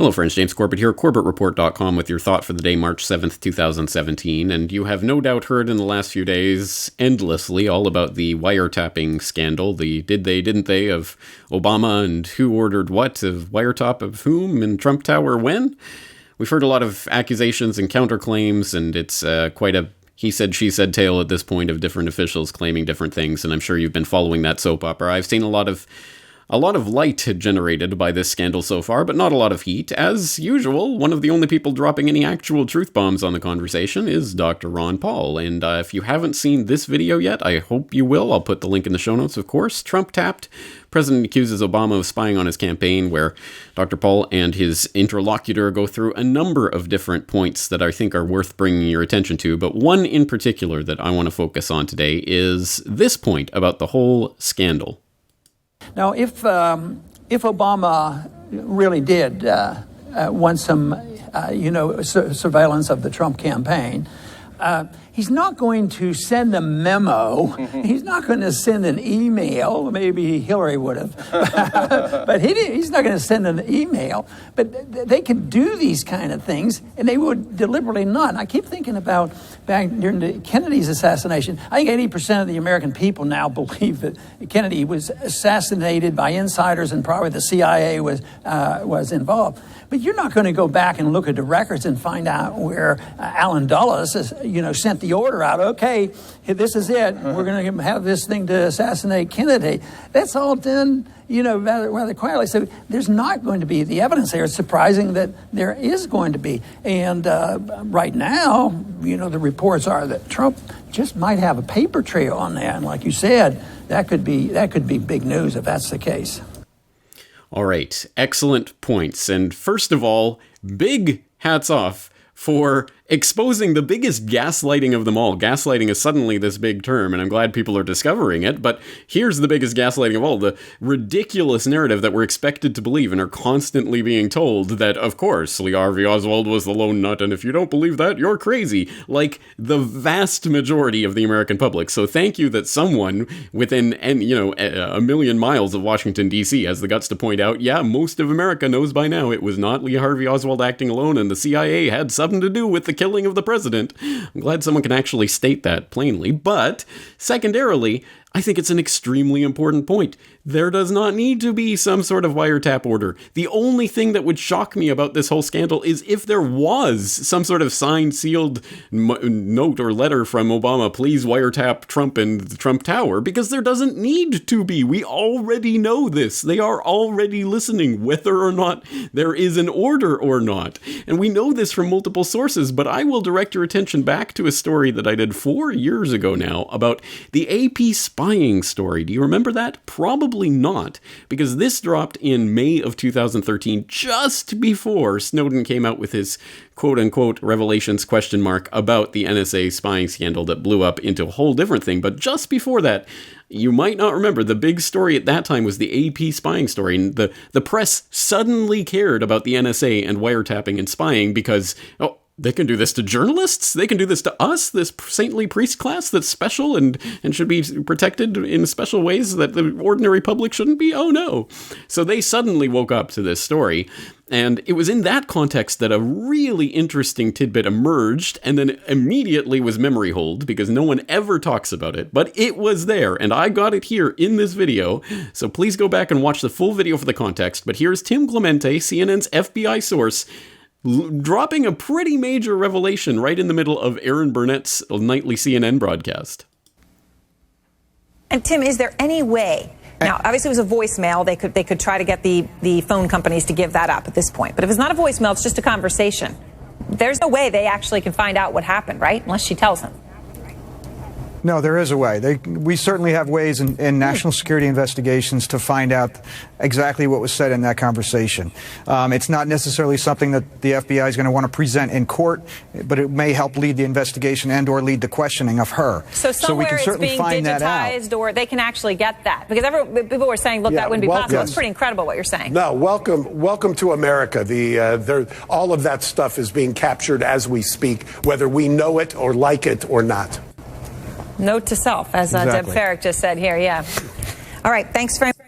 Hello friends, James Corbett here, CorbettReport.com with your thought for the day, March 7th, 2017, and you have no doubt heard in the last few days endlessly all about the wiretapping scandal, the did they, didn't they of Obama and who ordered what, of wiretap of whom, and Trump Tower when. We've heard a lot of accusations and counterclaims, and it's quite a he said, she said tale at this point of different officials claiming different things, and I'm sure you've been following that soap opera. I've seen a lot of light generated by this scandal so far, but not a lot of heat. As usual, one of the only people dropping any actual truth bombs on the conversation is Dr. Ron Paul. And if you haven't seen this video yet, I hope you will. I'll put the link in the show notes, of course. Trump tapped. President accuses Obama of spying on his campaign, where Dr. Paul and his interlocutor go through a number of different points that I think are worth bringing your attention to. But one in particular that I want to focus on today is this point about the whole scandal. Now, if Obama really did want some, surveillance of the Trump campaign, he's not going to send a memo. He's not going to send an email. Maybe Hillary would have, but he's not going to send an email. But they could do these kind of things, and they would deliberately not. And I keep thinking about back during the Kennedy's assassination. I think 80% of the American people now believe that Kennedy was assassinated by insiders, and probably the CIA was involved. But you're not going to go back and look at the records and find out where Allen Dulles, sent the order out. Okay, this is it. We're going to have this thing to assassinate Kennedy. That's all done, rather quietly. So there's not going to be the evidence there. It's surprising that there is going to be. And right now, the reports are that Trump just might have a paper trail on that. And like you said, that could be big news if that's the case. All right, excellent points. And first of all, big hats off for exposing the biggest gaslighting of them all. Gaslighting is suddenly this big term, and I'm glad people are discovering it, but here's the biggest gaslighting of all, the ridiculous narrative that we're expected to believe and are constantly being told that, of course, Lee Harvey Oswald was the lone nut, and if you don't believe that, you're crazy, like the vast majority of the American public. So thank you that someone within, a million miles of Washington, D.C. has the guts to point out, yeah, most of America knows by now it was not Lee Harvey Oswald acting alone, and the CIA had something to do with the killing of the president. I'm glad someone can actually state that plainly. But secondarily, I think it's an extremely important point. There does not need to be some sort of wiretap order. The only thing that would shock me about this whole scandal is if there was some sort of signed, sealed note or letter from Obama, please wiretap Trump and the Trump Tower, because there doesn't need to be. We already know this. They are already listening, whether or not there is an order or not. And we know this from multiple sources, but I will direct your attention back to a story that I did 4 years ago now about the AP spying story. Do you remember that? Probably not, because this dropped in May of 2013, just before Snowden came out with his quote-unquote revelations about the NSA spying scandal that blew up into a whole different thing. But just before that, you might not remember, the big story at that time was the AP spying story. And the press suddenly cared about the NSA and wiretapping and spying because, they can do this to journalists? They can do this to us, this saintly priest class that's special and should be protected in special ways that the ordinary public shouldn't be? Oh no. So they suddenly woke up to this story. And it was in that context that a really interesting tidbit emerged and then immediately was memory holed because no one ever talks about it. But it was there, and I got it here in this video. So please go back and watch the full video for the context. But here's Tim Clemente, CNN's FBI source, dropping a pretty major revelation right in the middle of Aaron Burnett's nightly CNN broadcast. And Tim, is there any way, now obviously it was a voicemail, they could try to get the phone companies to give that up at this point, but if it's not a voicemail, it's just a conversation. There's no way they actually can find out what happened, right? Unless she tells them. No, there is a way. We certainly have ways in national security investigations to find out exactly what was said in that conversation. It's not necessarily something that the FBI is going to want to present in court, but it may help lead the investigation and or lead the questioning of her. So somewhere we can certainly it's being find digitized, or they can actually get that. Because people were saying, look, that wouldn't be possible. Yes. It's pretty incredible what you're saying. No, welcome to America. All of that stuff is being captured as we speak, whether we know it or like it or not. Note to self, as Deb Farrick just said here, yeah. All right, thanks very much.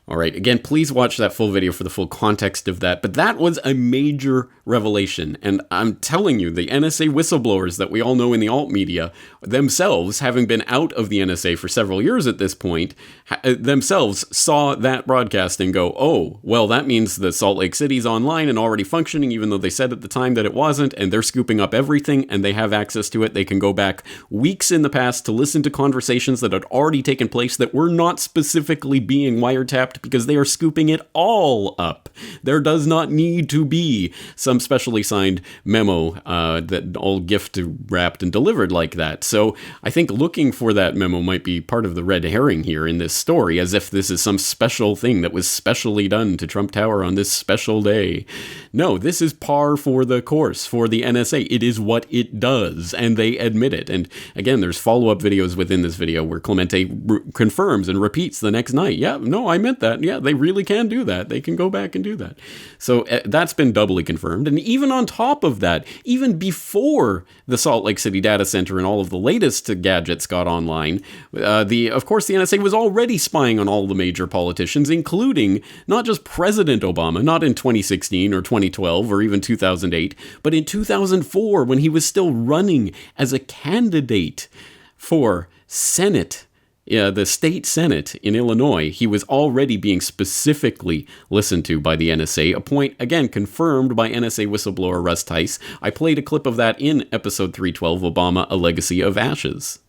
All right, again, please watch that full video for the full context of that. But that was a major revelation. And I'm telling you, the NSA whistleblowers that we all know in the alt media themselves, having been out of the NSA for several years at this point, themselves saw that broadcast and go, oh, well, that means that Salt Lake City's online and already functioning, even though they said at the time that it wasn't, and they're scooping up everything and they have access to it. They can go back weeks in the past to listen to conversations that had already taken place that were not specifically being wiretapped, because they are scooping it all up. There does not need to be some specially signed memo that all gift wrapped and delivered like that. So I think looking for that memo might be part of the red herring here in this story, as if this is some special thing that was specially done to Trump Tower on this special day. No, this is par for the course for the NSA. It is what it does, and they admit it. And again, there's follow-up videos within this video where Clemente confirms and repeats the next night, yeah, no, I meant that. Yeah, they really can do that. They can go back and do that. So that's been doubly confirmed. And even on top of that, even before the Salt Lake City data center and all of the latest gadgets got online, of course, the NSA was already spying on all the major politicians, including not just President Obama, not in 2016 or 2012 or even 2008, but in 2004 when he was still running as a candidate for Senate. Yeah, the state Senate in Illinois, he was already being specifically listened to by the NSA, a point, again, confirmed by NSA whistleblower Russ Tice. I played a clip of that in episode 312, Obama, A Legacy of Ashes.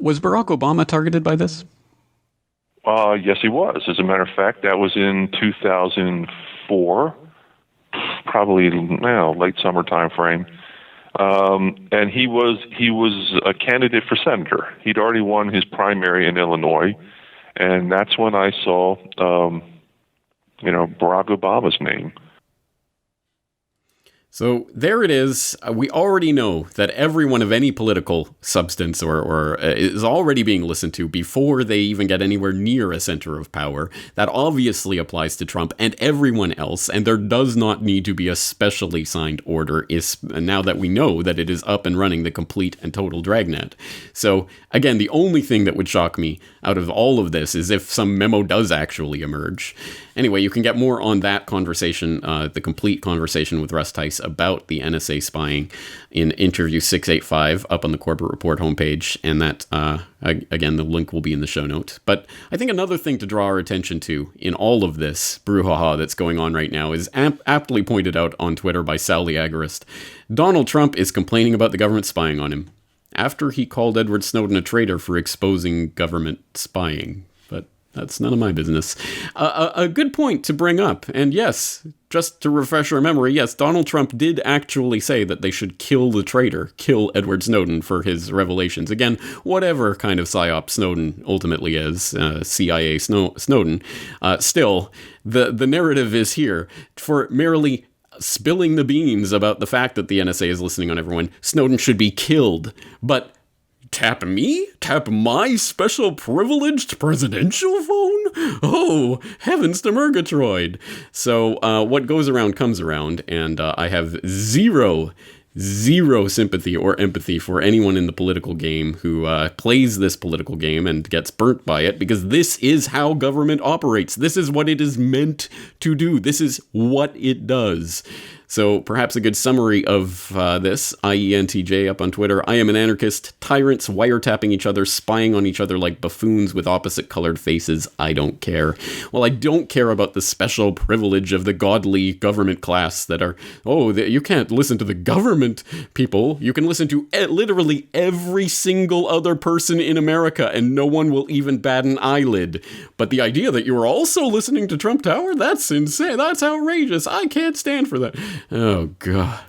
Was Barack Obama targeted by this? Yes, he was. As a matter of fact, that was in 2004, probably late summer time frame. And he was a candidate for senator. He'd already won his primary in Illinois, and that's when I saw, Barack Obama's name. So there it is. We already know that everyone of any political substance or is already being listened to before they even get anywhere near a center of power. That obviously applies to Trump and everyone else, and there does not need to be a specially signed order now that we know that it is up and running, the complete and total dragnet. So again, the only thing that would shock me out of all of this is if some memo does actually emerge. Anyway, you can get more on that conversation, the complete conversation with Russ Tice about the NSA spying in interview 685 up on the Corbett Report homepage. And that, again, the link will be in the show notes. But I think another thing to draw our attention to in all of this brouhaha that's going on right now is aptly pointed out on Twitter by Sally Agorist. Donald Trump is complaining about the government spying on him after he called Edward Snowden a traitor for exposing government spying. That's none of my business. A good point to bring up. And yes, just to refresh our memory, yes, Donald Trump did actually say that they should kill the traitor, kill Edward Snowden for his revelations. Again, whatever kind of psyop Snowden ultimately is, CIA Snowden, still, the narrative is here for merely spilling the beans about the fact that the NSA is listening on everyone. Snowden should be killed. But tap me? Tap my special privileged presidential phone? Oh, heavens to Murgatroyd. So what goes around comes around, and I have zero sympathy or empathy for anyone in the political game who plays this political game and gets burnt by it, because this is how government operates. This is what it is meant to do. This is what it does. So perhaps a good summary of this, IENTJ up on Twitter. I am an anarchist. Tyrants wiretapping each other, spying on each other like buffoons with opposite colored faces. I don't care. Well, I don't care about the special privilege of the godly government class that are, you can't listen to the government people. You can listen to literally every single other person in America and no one will even bat an eyelid. But the idea that you are also listening to Trump Tower, that's insane. That's outrageous. I can't stand for that. Oh, God.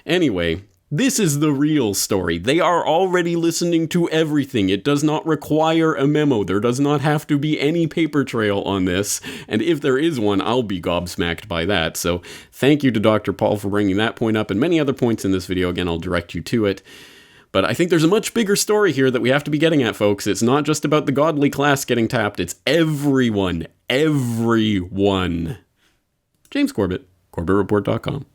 Anyway, this is the real story. They are already listening to everything. It does not require a memo. There does not have to be any paper trail on this. And if there is one, I'll be gobsmacked by that. So thank you to Dr. Paul for bringing that point up and many other points in this video. Again, I'll direct you to it. But I think there's a much bigger story here that we have to be getting at, folks. It's not just about the godly class getting tapped. It's everyone. Everyone. James Corbett, CorbettReport.com.